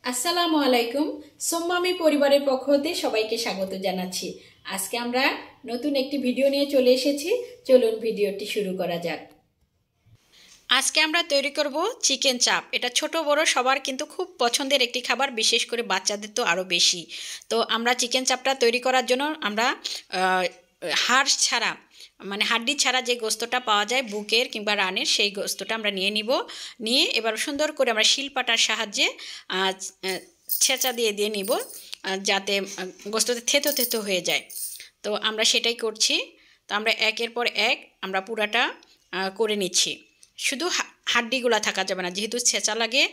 আসসালামু আলাইকুম। সোম্মামি পরিবারের পক্ষ হতে সবাইকে স্বাগত জানাচ্ছি। আজকে আমরা নতুন একটি ভিডিও নিয়ে চলে এসেছি। চলুন ভিডিওটি শুরু করা যাক। আজকে আমরা তৈরি করব চিকেন চাপ। এটা ছোট বড় সবার কিন্তু খুব পছন্দের একটি খাবার, বিশেষ করে বাচ্চাদের তো আরও বেশি। তো আমরা চিকেন চাপটা তৈরি করার জন্য আমরা হাড় ছাড়া মানে হাড্ডি ছাড়া যে গোস্তটা পাওয়া যায় বুকের কিংবা রানের, সেই গোস্তটা আমরা নিয়ে এবার সুন্দর করে আমরা শিলপাটার সাহায্যে ছেঁচা দিয়ে নিব, যাতে গোস্তটা থেতো থেতো হয়ে যায়। তো আমরা সেটাই করছি। তো আমরা একের পর এক আমরা পুরাটা করে নিচ্ছি। শুধু হাড্ডিগুলা থাকা যাবে না, যেহেতু ছেঁচা লাগে।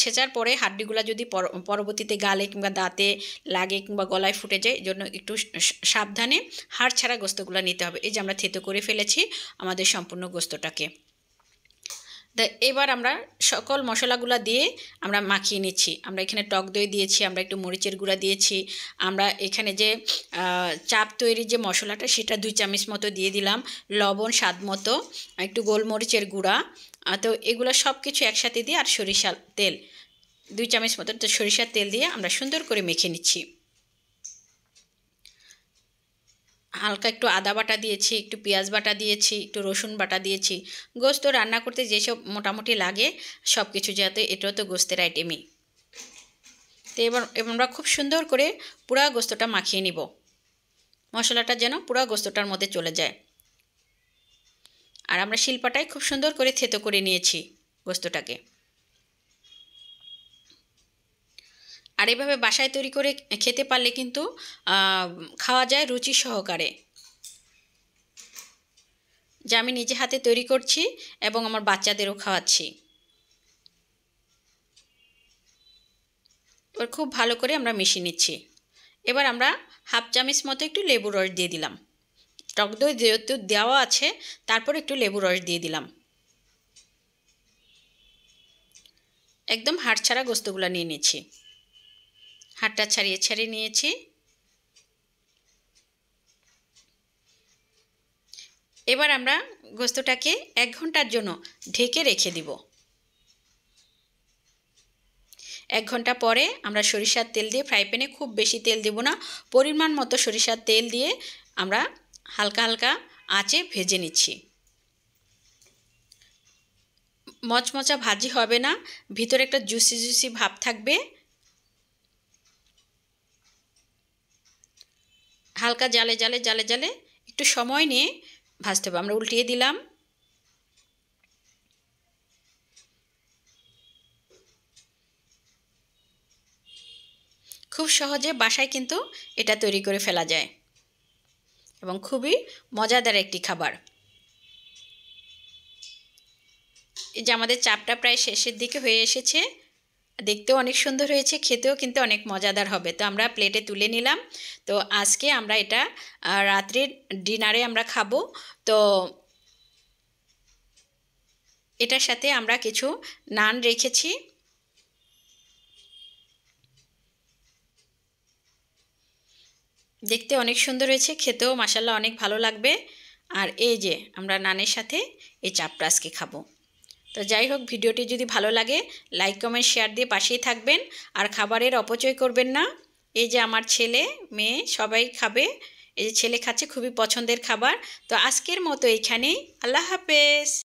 ছেঁচার পরে হাড্ডিগুলা যদি পরবর্তীতে গালে কিংবা দাঁতে লাগে কিংবা গলায় ফুটে যায়, এই জন্য একটু সাবধানে হাড় ছাড়া গোস্তগুলো নিতে হবে। এই যে আমরা থেতো করে ফেলেছি আমাদের সম্পূর্ণ গোস্তটাকে। তো এবার আমরা সকল মশলাগুলো দিয়ে আমরা মাখিয়ে নিচ্ছি। আমরা এখানে টক দই দিয়েছি, আমরা একটু মরিচের গুঁড়া দিয়েছি, আমরা এখানে যে চাপ তৈরির যে মশলাটা সেটা 2 চামচ মতো দিয়ে দিলাম, লবণ স্বাদ মতো, একটু গোলমরিচের গুঁড়া। তো এগুলো সব কিছু একসাথে দিয়ে আর সরিষার তেল 2 চামচ মতো, তো সরিষার তেল দিয়ে আমরা সুন্দর করে মেখে নিচ্ছি। হালকা একটু আদা বাটা দিয়েছি, একটু পেঁয়াজ বাটা দিয়েছি, একটু রসুন বাটা দিয়েছি। গোস্ত রান্না করতে যেসব মোটামুটি লাগে সব কিছু, যাতে এটাও তো গোস্তের আইটেমই। তো এবার আমরা খুব সুন্দর করে পুরা গোস্তটা মাখিয়ে নিব, মশলাটা যেন পুরা গোস্তটার মধ্যে চলে যায়। আর আমরা শিলপাটায় খুব সুন্দর করে থেতো করে নিয়েছি গোস্তটাকে। আর এভাবে বাসায় তৈরি করে খেতে পারলে কিন্তু খাওয়া যায় রুচি সহকারে। যা আমি নিজে হাতে তৈরি করছি এবং আমার বাচ্চাদেরও খাওয়াচ্ছি। এবার খুব ভালো করে আমরা মিশিয়ে নিচ্ছি। এবার আমরা 1/2 চামচ মতো একটু লেবুর রস দিয়ে দিলাম। টক দই যেহেতু দেওয়া আছে, তারপর একটু লেবুর রস দিয়ে দিলাম। একদম হাড় ছাড়া গোস্তগুলো নিয়ে নিচ্ছি, হাড়টা ছাড়িয়ে নিয়েছি। এবার আমরা গোস্তটাকে 1 ঘন্টার জন্য ঢেকে রেখে দিব। 1 ঘন্টা পরে আমরা সরিষার তেল দিয়ে, ফ্রাই প্যানে খুব বেশি তেল দেব না, পরিমাণ মতো সরিষার তেল দিয়ে আমরা হালকা হালকা আঁচে ভেজে নিচ্ছি। মচমচা ভাজি হবে না, ভিতরে একটা জুসি ভাব থাকবে। হালকা জালে একটু সময় নিয়ে ভাজতে হবে। আমরা উল্টিয়ে দিলাম। খুব সহজে বাসায় কিন্তু এটা তৈরি করে ফেলা যায় এবং খুবই মজাদার একটি খাবার। এই যে আমাদের চাপটা প্রায় শেষের দিকে হয়ে এসেছে, দেখতেও অনেক সুন্দর হয়েছে, খেতেও কিন্তু অনেক মজাদার হবে। তো আমরা প্লেটে তুলে নিলাম। তো আজকে আমরা এটা রাত্রির ডিনারে আমরা খাবো। তো এটার সাথে আমরা কিছু নান রেখেছি। দেখতে অনেক সুন্দর হয়েছে, খেতেও মাশাআল্লাহ অনেক ভালো লাগবে। আর এই যে আমরা নানের সাথে এই চাপটা আজকে খাবো। তো যাই হোক, ভিডিওটি যদি ভালো লাগে লাইক কমেন্ট শেয়ার দিয়ে পাশেই থাকবেন, আর খাবারের অপচয় করবেন না। এই যে আমার ছেলে মেয়ে সবাই খাবে, এই যে ছেলে খাচ্ছে, খুবই পছন্দের খাবার। তো আজকের মতো এইখানেই, আল্লাহ হাফেজ।